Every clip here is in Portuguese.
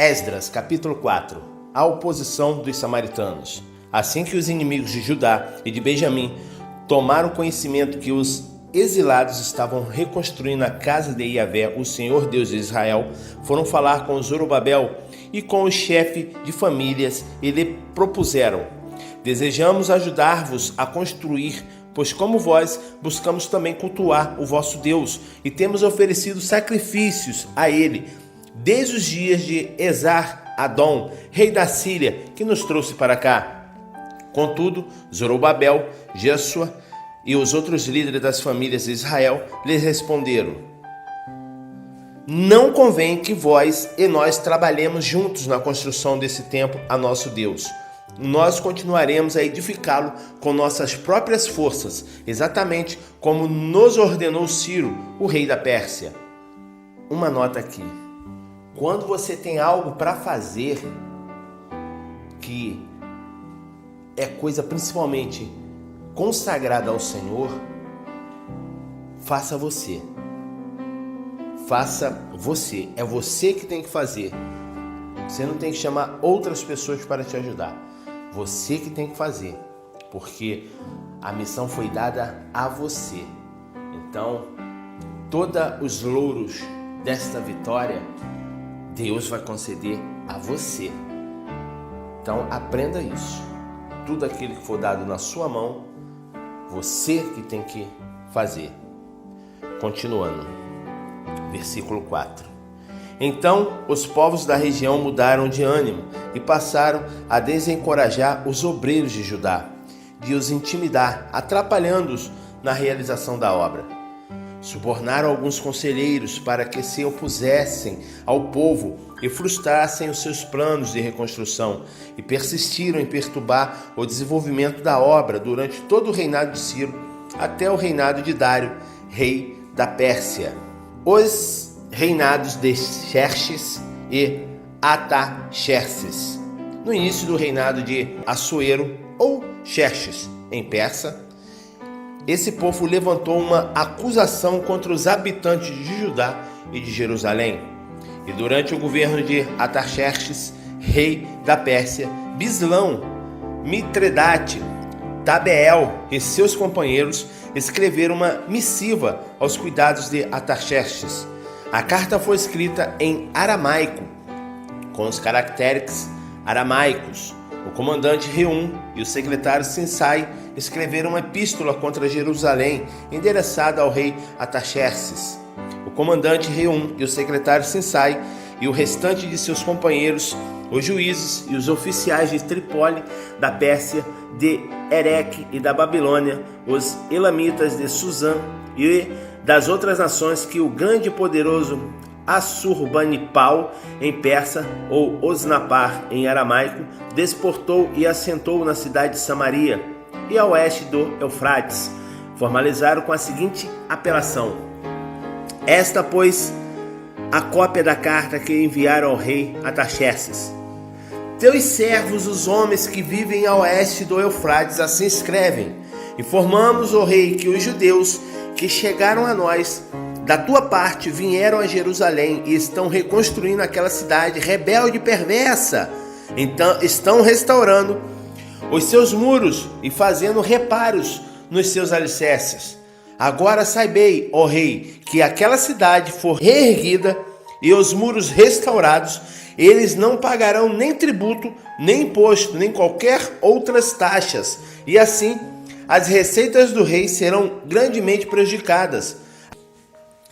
Esdras, capítulo 4. A oposição dos samaritanos. Assim que os inimigos de Judá e de Benjamim tomaram conhecimento que os exilados estavam reconstruindo a casa de Yahvé, o Senhor Deus de Israel, foram falar com Zorobabel e com o chefe de famílias e lhe propuseram: desejamos ajudar-vos a construir, pois como vós, buscamos também cultuar o vosso Deus e temos oferecido sacrifícios a ele, desde os dias de Esar-Adom, rei da Síria, que nos trouxe para cá. Contudo, Zorobabel, Jesua e os outros líderes das famílias de Israel lhes responderam: não convém que vós e nós trabalhemos juntos na construção desse templo a nosso Deus. Nós continuaremos a edificá-lo com nossas próprias forças, exatamente como nos ordenou Ciro, o rei da Pérsia. Uma nota aqui: quando você tem algo para fazer que é coisa principalmente consagrada ao Senhor, faça você. Faça você. É você que tem que fazer. Você não tem que chamar outras pessoas para te ajudar. Você que tem que fazer, porque a missão foi dada a você. Então, todos os louros desta vitória, Deus vai conceder a você. Então, aprenda isso. Tudo aquilo que for dado na sua mão, você que tem que fazer. Continuando, versículo 4. Então os povos da região mudaram de ânimo e passaram a desencorajar os obreiros de Judá, de os intimidar, atrapalhando-os na realização da obra. Subornaram alguns conselheiros para que se opusessem ao povo e frustrassem os seus planos de reconstrução, e persistiram em perturbar o desenvolvimento da obra durante todo o reinado de Ciro até o reinado de Dário, rei da Pérsia. Os reinados de Xerxes e Ataxerxes. No início do reinado de Assuero ou Xerxes em persa, esse povo levantou uma acusação contra os habitantes de Judá e de Jerusalém. E durante o governo de Ataxerxes, rei da Pérsia, Bislão, Mitredate, Tabeel e seus companheiros escreveram uma missiva aos cuidados de Ataxerxes. A carta foi escrita em aramaico, com os caracteres aramaicos. O comandante Reum e o secretário Sinsai escreveram uma epístola contra Jerusalém, endereçada ao rei Ataxerxes. O comandante Reum e o secretário Sinsai e o restante de seus companheiros, os juízes e os oficiais de Trípoli, da Pérsia, de Ereque e da Babilônia, os elamitas de Susã e das outras nações que o grande e poderoso Assurbanipal em persa, ou Osnapar em aramaico, desportou e assentou na cidade de Samaria e a oeste do Eufrates, formalizaram com a seguinte apelação: esta, pois, a cópia da carta que enviaram ao rei Ataxerxes. Teus servos, os homens que vivem a oeste do Eufrates, assim escrevem: informamos, ó rei, que os judeus que chegaram a nós da tua parte vieram a Jerusalém e estão reconstruindo aquela cidade rebelde e perversa. Então estão restaurando os seus muros e fazendo reparos nos seus alicerces. Agora saibei, ó rei, que aquela cidade for reerguida e os muros restaurados, eles não pagarão nem tributo, nem imposto, nem qualquer outras taxas, e assim as receitas do rei serão grandemente prejudicadas.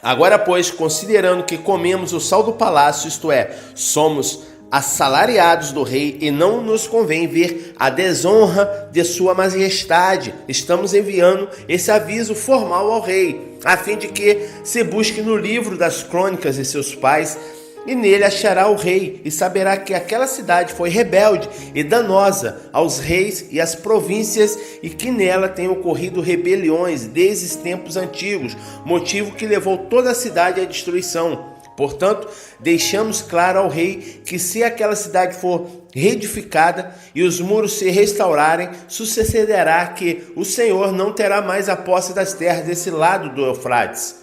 Agora, pois, considerando que comemos o sal do palácio, isto é, somos assalariados do rei e não nos convém ver a desonra de sua majestade, estamos enviando esse aviso formal ao rei, a fim de que se busque no livro das crônicas de seus pais, e nele achará o rei e saberá que aquela cidade foi rebelde e danosa aos reis e às províncias, e que nela tem ocorrido rebeliões desde os tempos antigos, motivo que levou toda a cidade à destruição. Portanto, deixamos claro ao rei que se aquela cidade for reedificada e os muros se restaurarem, sucederá que o Senhor não terá mais a posse das terras desse lado do Eufrates.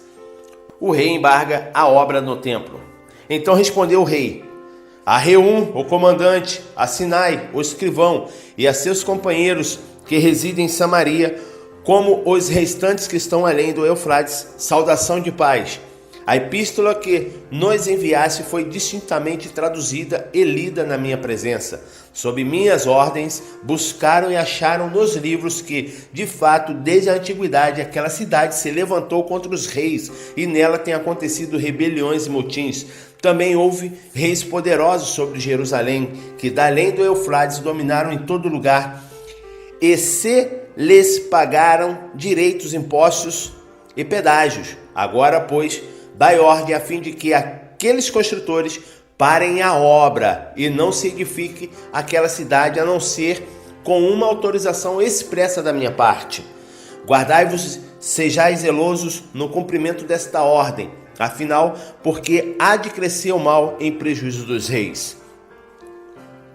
O rei embarga a obra no templo. Então respondeu o rei: A Reum, o comandante, a Sinai, o escrivão, e a seus companheiros que residem em Samaria, como os restantes que estão além do Eufrates, saudação de paz. A epístola que nos enviaste foi distintamente traduzida e lida na minha presença. Sob minhas ordens, buscaram e acharam nos livros que, de fato, desde a antiguidade, aquela cidade se levantou contra os reis, e nela têm acontecido rebeliões e motins. Também houve reis poderosos sobre Jerusalém, que da além do Eufrates dominaram em todo lugar, e se lhes pagaram direitos, impostos e pedágios. Agora, pois, dai ordem a fim de que aqueles construtores parem a obra e não se edifique aquela cidade, a não ser com uma autorização expressa da minha parte. Guardai-vos, sejais zelosos no cumprimento desta ordem, afinal, porque há de crescer o mal em prejuízo dos reis.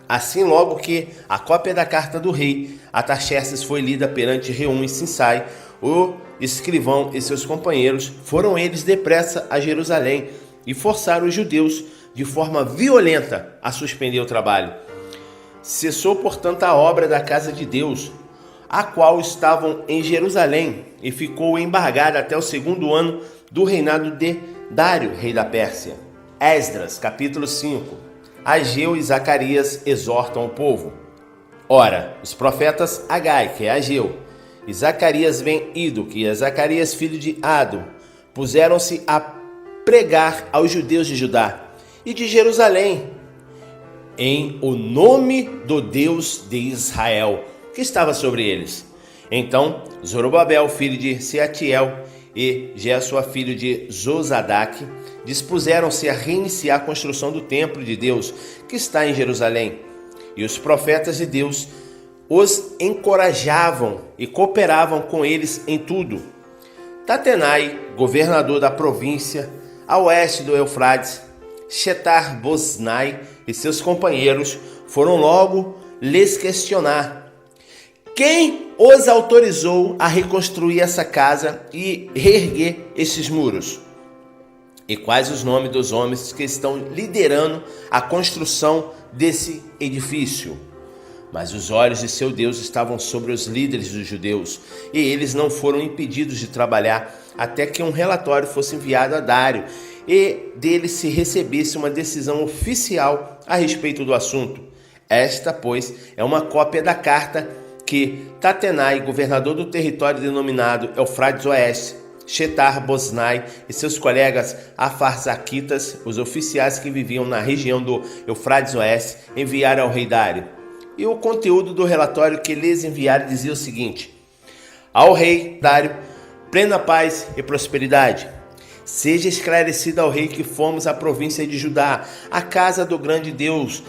Assim, logo que a cópia da carta do rei Artaxerxes foi lida perante Reum e Sinsai, o escrivão e seus companheiros, foram eles depressa a Jerusalém e forçaram os judeus de forma violenta a suspender o trabalho. Cessou, portanto, a obra da casa de Deus, a qual estavam em Jerusalém, e ficou embargada até o 2º ano do reinado de Dário, rei da Pérsia. Esdras, capítulo 5. Ageu e Zacarias exortam o povo. Ora, os profetas Agai, que é Ageu, e Zacarias ben Ido, que é Zacarias filho de Ado, puseram-se a pregar aos judeus de Judá e de Jerusalém, em o nome do Deus de Israel, que estava sobre eles. Então, Zorobabel, filho de Seatiel, e Jesua, filho de Josadaque, dispuseram-se a reiniciar a construção do templo de Deus, que está em Jerusalém. E os profetas de Deus os encorajavam e cooperavam com eles em tudo. Tatenai, governador da província, a oeste do Eufrates, Shetar-Boznai e seus companheiros foram logo lhes questionar: quem os autorizou a reconstruir essa casa e reerguer esses muros? E quais os nomes dos homens que estão liderando a construção desse edifício? Mas os olhos de seu Deus estavam sobre os líderes dos judeus, e eles não foram impedidos de trabalhar até que um relatório fosse enviado a Dário e dele se recebesse uma decisão oficial a respeito do assunto. Esta, pois, é uma cópia da carta que Tatenai, governador do território denominado Eufrates Oeste, Shetar-Boznai e seus colegas afarsaquitas, os oficiais que viviam na região do Eufrates Oeste, enviaram ao rei Dário. E o conteúdo do relatório que lhes enviaram dizia o seguinte: ao rei Dário, plena paz e prosperidade. Seja esclarecido ao rei que fomos à província de Judá, a casa do grande Deus,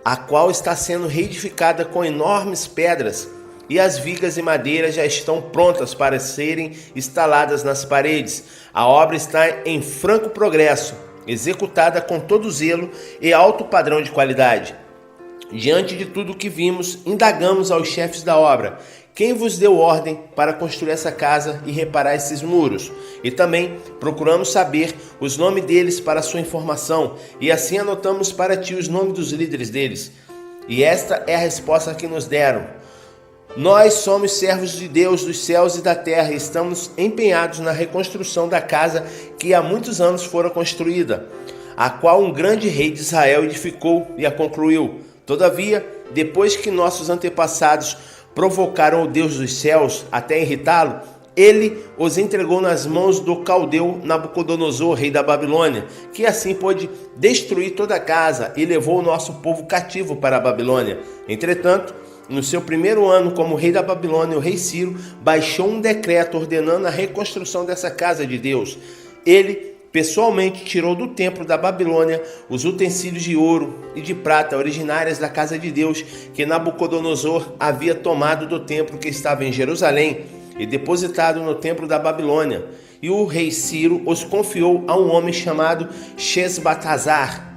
a qual está sendo reedificada com enormes pedras, e as vigas e madeiras já estão prontas para serem instaladas nas paredes. A obra está em franco progresso, executada com todo zelo e alto padrão de qualidade. Diante de tudo o que vimos, indagamos aos chefes da obra: quem vos deu ordem para construir essa casa e reparar esses muros? E também procuramos saber os nomes deles para sua informação, e assim anotamos para ti os nomes dos líderes deles. E esta é a resposta que nos deram: nós somos servos de Deus dos céus e da terra e estamos empenhados na reconstrução da casa que há muitos anos fora construída, a qual um grande rei de Israel edificou e a concluiu. Todavia, depois que nossos antepassados provocaram o Deus dos céus até irritá-lo, ele os entregou nas mãos do caldeu Nabucodonosor, rei da Babilônia, que assim pôde destruir toda a casa e levou o nosso povo cativo para a Babilônia. Entretanto, no seu 1º ano como rei da Babilônia, o rei Ciro baixou um decreto ordenando a reconstrução dessa casa de Deus. Ele pessoalmente tirou do templo da Babilônia os utensílios de ouro e de prata originárias da casa de Deus que Nabucodonosor havia tomado do templo que estava em Jerusalém e depositado no templo da Babilônia. E o rei Ciro os confiou a um homem chamado Shesbatzar,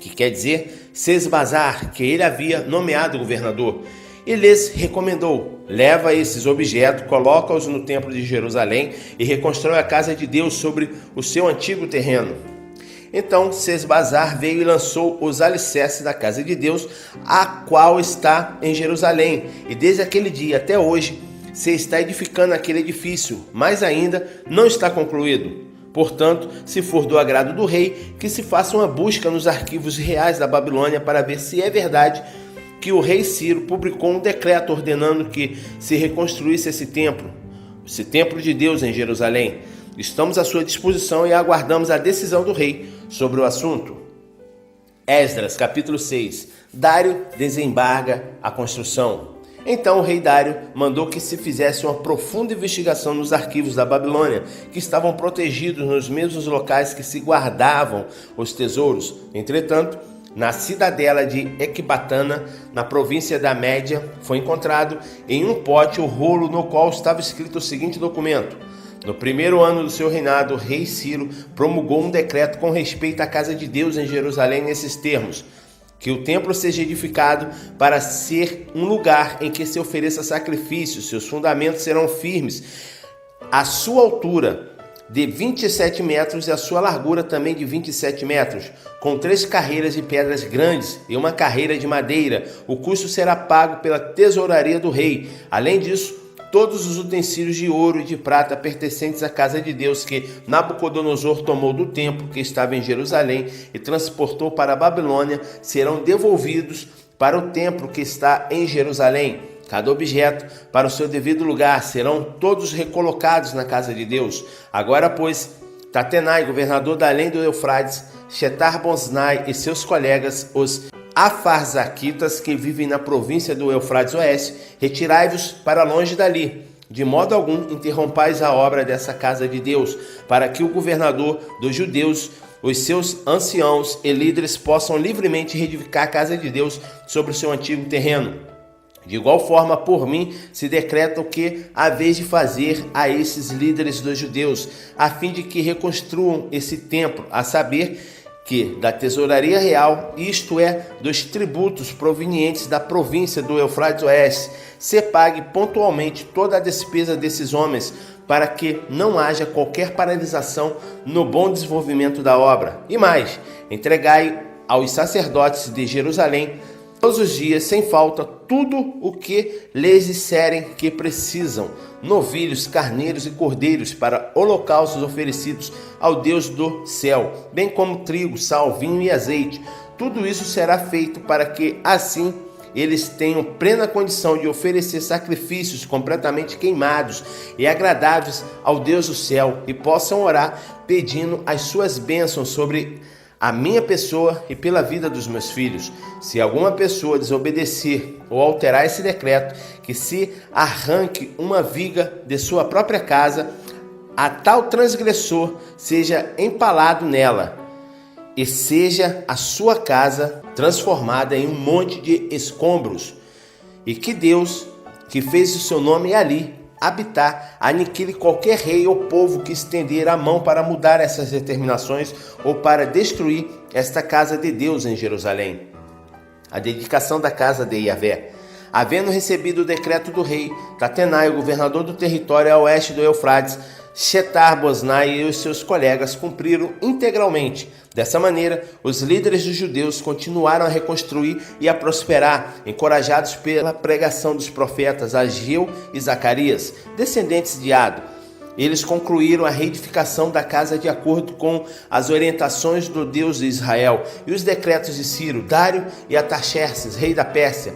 que quer dizer Sesbazar, que ele havia nomeado governador. E lhes recomendou: leva esses objetos, coloca-os no templo de Jerusalém e reconstrói a casa de Deus sobre o seu antigo terreno. Então Sesbazar veio e lançou os alicerces da casa de Deus, a qual está em Jerusalém. E desde aquele dia até hoje se está edificando aquele edifício, mas ainda não está concluído. Portanto, se for do agrado do rei, que se faça uma busca nos arquivos reais da Babilônia para ver se é verdade que o rei Ciro publicou um decreto ordenando que se reconstruísse esse templo de Deus em Jerusalém. Estamos à sua disposição e aguardamos a decisão do rei sobre o assunto. Esdras, capítulo 6. Dário desembarga a construção. Então o rei Dário mandou que se fizesse uma profunda investigação nos arquivos da Babilônia, que estavam protegidos nos mesmos locais que se guardavam os tesouros. Entretanto, na cidadela de Ecbatana, na província da Média, foi encontrado em um pote o rolo no qual estava escrito o seguinte documento: no primeiro ano do seu reinado, o rei Ciro promulgou um decreto com respeito à casa de Deus em Jerusalém nesses termos: que o templo seja edificado para ser um lugar em que se ofereça sacrifícios, seus fundamentos serão firmes, a sua altura de 27 metros e a sua largura também de 27 metros, com 3 carreiras de pedras grandes e uma carreira de madeira. O custo será pago pela tesouraria do rei. Além disso, todos os utensílios de ouro e de prata pertencentes à casa de Deus que Nabucodonosor tomou do templo que estava em Jerusalém e transportou para a Babilônia serão devolvidos para o templo que está em Jerusalém. Cada objeto para o seu devido lugar, serão todos recolocados na casa de Deus. Agora, pois, Tatenai, governador da além do Eufrates, Shetar-Boznai e seus colegas, os Afarzaquitas que vivem na província do Eufrates Oeste, retirai-vos para longe dali. De modo algum interrompais a obra dessa casa de Deus, para que o governador dos judeus, os seus anciãos e líderes possam livremente reedificar a casa de Deus sobre o seu antigo terreno. De igual forma, por mim, se decreta o que há vez de fazer a esses líderes dos judeus, a fim de que reconstruam esse templo, a saber, que da tesouraria real, isto é, dos tributos provenientes da província do Eufrates Oeste, se pague pontualmente toda a despesa desses homens, para que não haja qualquer paralisação no bom desenvolvimento da obra. E mais, entregai aos sacerdotes de Jerusalém todos os dias, sem falta, tudo o que lhes disserem que precisam: novilhos, carneiros e cordeiros para holocaustos oferecidos ao Deus do céu, bem como trigo, sal, vinho e azeite. Tudo isso será feito para que, assim, eles tenham plena condição de oferecer sacrifícios completamente queimados e agradáveis ao Deus do céu e possam orar pedindo as suas bênçãos sobre a minha pessoa e pela vida dos meus filhos. Se alguma pessoa desobedecer ou alterar esse decreto, que se arranque uma viga de sua própria casa, a tal transgressor seja empalado nela, e seja a sua casa transformada em um monte de escombros, e que Deus, que fez o seu nome ali habitar, aniquile qualquer rei ou povo que estender a mão para mudar essas determinações ou para destruir esta casa de Deus em Jerusalém. A dedicação da casa de Yahvé. Havendo recebido o decreto do rei, Tatenai, o governador do território a oeste do Eufrates, Shetar-Boznai e os seus colegas cumpriram integralmente. Dessa maneira, os líderes dos judeus continuaram a reconstruir e a prosperar, encorajados pela pregação dos profetas Ageu e Zacarias, descendentes de Ado. Eles concluíram a reedificação da casa de acordo com as orientações do Deus de Israel e os decretos de Ciro, Dário e Artaxerxes, rei da Pérsia.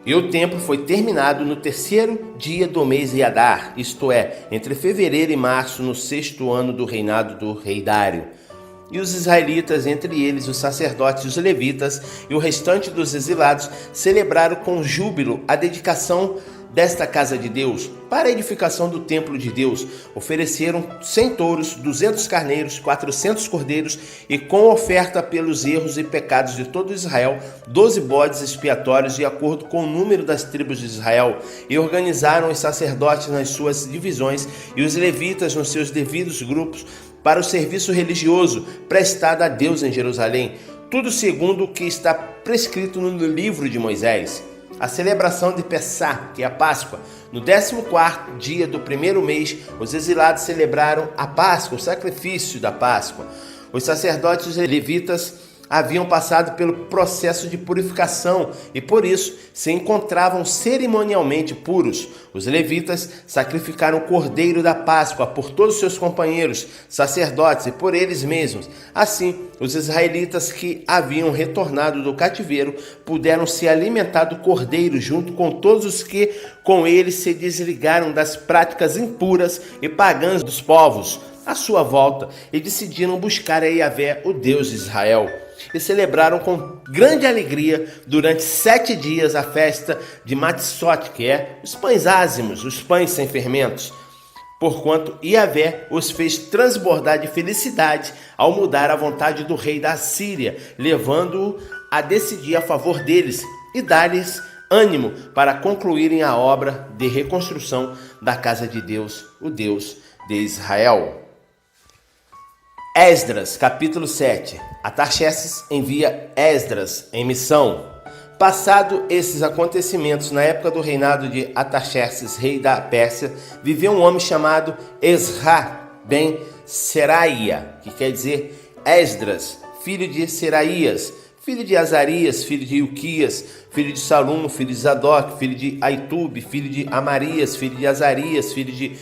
E o templo foi terminado no 3º dia do mês de Adar, isto é, entre fevereiro e março, no 6º ano do reinado do rei Dário. E os israelitas, entre eles os sacerdotes e os levitas e o restante dos exilados, celebraram com júbilo a dedicação desta casa de Deus para a edificação do templo de Deus. Ofereceram 100 touros, 200 carneiros, 400 cordeiros e, com oferta pelos erros e pecados de todo Israel, 12 bodes expiatórios de acordo com o número das tribos de Israel. E organizaram os sacerdotes nas suas divisões e os levitas nos seus devidos grupos para o serviço religioso prestado a Deus em Jerusalém, tudo segundo o que está prescrito no livro de Moisés. A celebração de Pessá, que é a Páscoa. No 14º dia do primeiro mês, os exilados celebraram a Páscoa, o sacrifício da Páscoa. Os sacerdotes e levitas haviam passado pelo processo de purificação e por isso se encontravam cerimonialmente puros. Os levitas sacrificaram o cordeiro da Páscoa por todos os seus companheiros, sacerdotes e por eles mesmos. Assim, os israelitas que haviam retornado do cativeiro puderam se alimentar do cordeiro junto com todos os que com ele se desligaram das práticas impuras e pagãs dos povos à sua volta e decidiram buscar a Yahvé, o Deus de Israel. E celebraram com grande alegria durante 7 dias a festa de Matzot, que é os pães ázimos, os pães sem fermentos, porquanto Yahvé os fez transbordar de felicidade ao mudar a vontade do rei da Assíria, levando-o a decidir a favor deles e dar-lhes ânimo para concluírem a obra de reconstrução da casa de Deus, o Deus de Israel. Esdras, capítulo 7. Artaxerxes envia Esdras em missão. Passado esses acontecimentos, na época do reinado de Artaxerxes, rei da Pérsia, viveu um homem chamado Esra ben Seraia, que quer dizer Esdras, filho de Seraías, filho de Azarias, filho de Ilquias, filho de Salum, filho de Zadok, filho de Aitube, filho de Amarias, filho de Azarias, filho de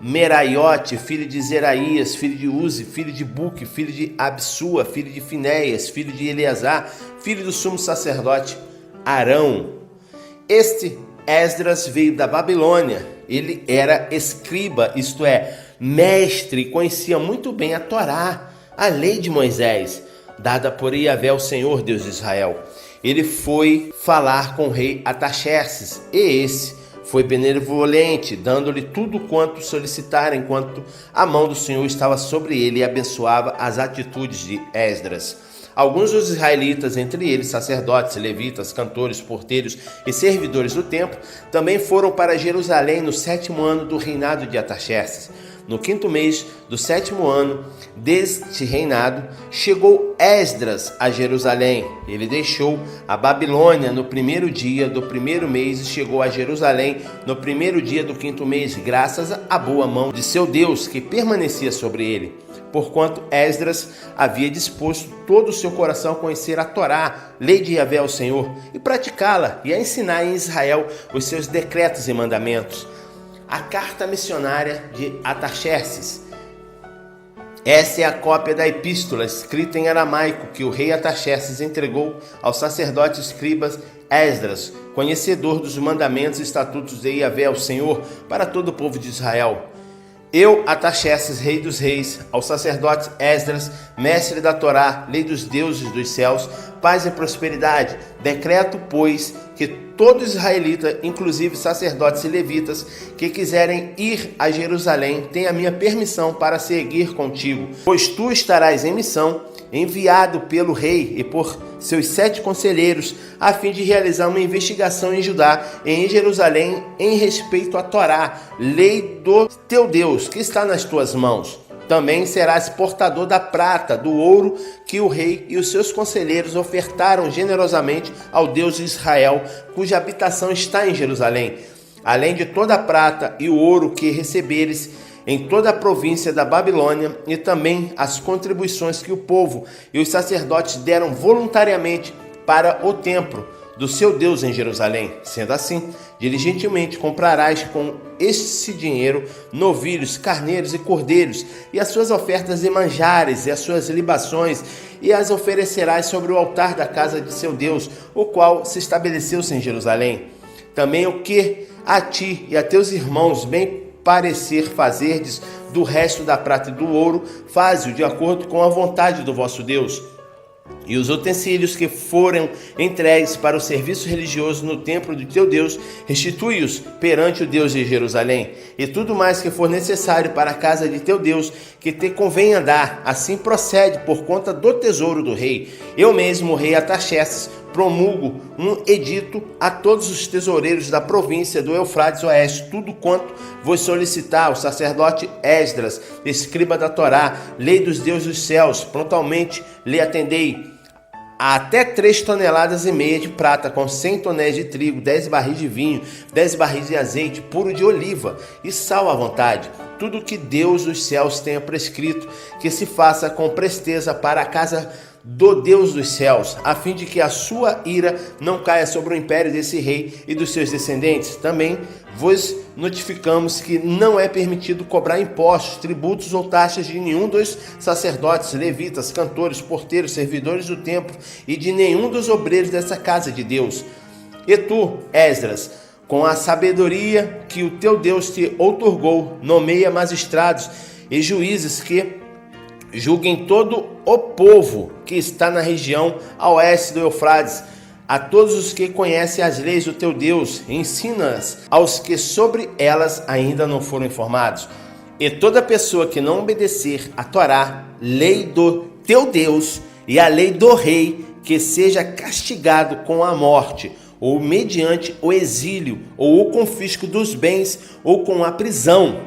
Meraiote, filho de Zeraías, filho de Uzi, filho de Buque, filho de Absua, filho de Finéias, filho de Eleazar, filho do sumo sacerdote Arão. Este Esdras veio da Babilônia. Ele era escriba, isto é, mestre, e conhecia muito bem a Torá, a lei de Moisés, dada por Yahvé, o Senhor Deus de Israel. Ele foi falar com o rei Artaxerxes, e esse foi benevolente, dando-lhe tudo quanto solicitara, enquanto a mão do Senhor estava sobre ele e abençoava as atitudes de Esdras. Alguns dos israelitas, entre eles sacerdotes, levitas, cantores, porteiros e servidores do templo, também foram para Jerusalém no 7º ano do reinado de Artaxerxes. No 5º mês do 7º ano deste reinado, chegou Esdras a Jerusalém. Ele deixou a Babilônia no 1º dia do 1º mês e chegou a Jerusalém no 1º dia do 5º mês, graças à boa mão de seu Deus, que permanecia sobre ele. Porquanto Esdras havia disposto todo o seu coração a conhecer a Torá, lei de Yahvé, o Senhor, e praticá-la, e a ensinar em Israel os seus decretos e mandamentos. A carta missionária de Artaxerxes. Essa é a cópia da epístola escrita em aramaico que o rei Artaxerxes entregou ao sacerdote escribas Esdras, conhecedor dos mandamentos e estatutos de Yahvé, o Senhor, para todo o povo de Israel. Eu, Artaxerxes, rei dos reis, ao sacerdote Esdras, mestre da Torá, lei dos deuses dos céus, paz e prosperidade, decreto, pois, que todo israelita, inclusive sacerdotes e levitas, que quiserem ir a Jerusalém, tenha a minha permissão para seguir contigo, pois tu estarás em missão, enviado pelo rei e por seus 7 conselheiros, a fim de realizar uma investigação em Judá e em Jerusalém em respeito à Torá, lei do teu Deus, que está nas tuas mãos. Também serás portador da prata, do ouro que o rei e os seus conselheiros ofertaram generosamente ao Deus de Israel, cuja habitação está em Jerusalém, além de toda a prata e o ouro que receberes em toda a província da Babilônia, e também as contribuições que o povo e os sacerdotes deram voluntariamente para o templo do seu Deus em Jerusalém. Sendo assim, diligentemente comprarás com este dinheiro novilhos, carneiros e cordeiros, e as suas ofertas de manjares e as suas libações, e as oferecerás sobre o altar da casa de seu Deus, o qual se estabeleceu-se em Jerusalém. Também o que a ti e a teus irmãos bem parecer fazerdes do resto da prata e do ouro, faze-o de acordo com a vontade do vosso Deus. E os utensílios que forem entregues para o serviço religioso no templo de teu Deus, restitui-os perante o Deus de Jerusalém. E tudo mais que for necessário para a casa de teu Deus, que te convenha dar, assim procede por conta do tesouro do rei. Eu mesmo, o rei Artaxerxes, promulgo um edito a todos os tesoureiros da província do Eufrates Oeste, tudo quanto vos solicitar o sacerdote Esdras, escriba da Torá, lei dos deuses dos céus, prontamente lhe atendei. Até 3,5 toneladas de prata, com 100 tonéis de trigo, 10 barris de vinho, 10 barris de azeite puro de oliva e sal à vontade. tudo o que Deus dos céus tenha prescrito, que se faça com presteza para a casa do Deus dos céus, a fim de que a sua ira não caia sobre o império desse rei e dos seus descendentes. Também vos notificamos que não é permitido cobrar impostos, tributos ou taxas de nenhum dos sacerdotes, levitas, cantores, porteiros, servidores do templo e de nenhum dos obreiros dessa casa de Deus. E tu, Esdras, com a sabedoria que o teu Deus te outorgou, nomeia magistrados e juízes que julguem todo o povo que está na região a oeste do Eufrates, a todos os que conhecem as leis do teu Deus, ensina-as aos que sobre elas ainda não foram informados. E toda pessoa que não obedecer a Torá, lei do teu Deus, e a lei do rei, que seja castigado com a morte, ou mediante o exílio, ou o confisco dos bens, ou com a prisão.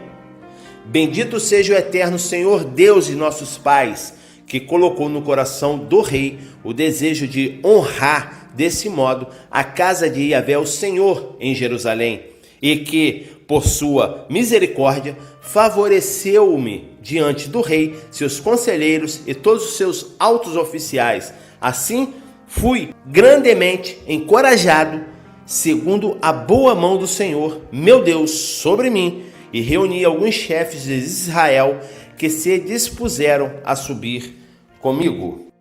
Bendito seja o eterno Senhor Deus de nossos pais, que colocou no coração do rei o desejo de honrar desse modo a casa de Yahvé, o Senhor, em Jerusalém, e que, por sua misericórdia, favoreceu-me diante do rei, seus conselheiros e todos os seus altos oficiais. Assim, fui grandemente encorajado, segundo a boa mão do Senhor, meu Deus, sobre mim, e reuni alguns chefes de Israel que se dispuseram a subir comigo.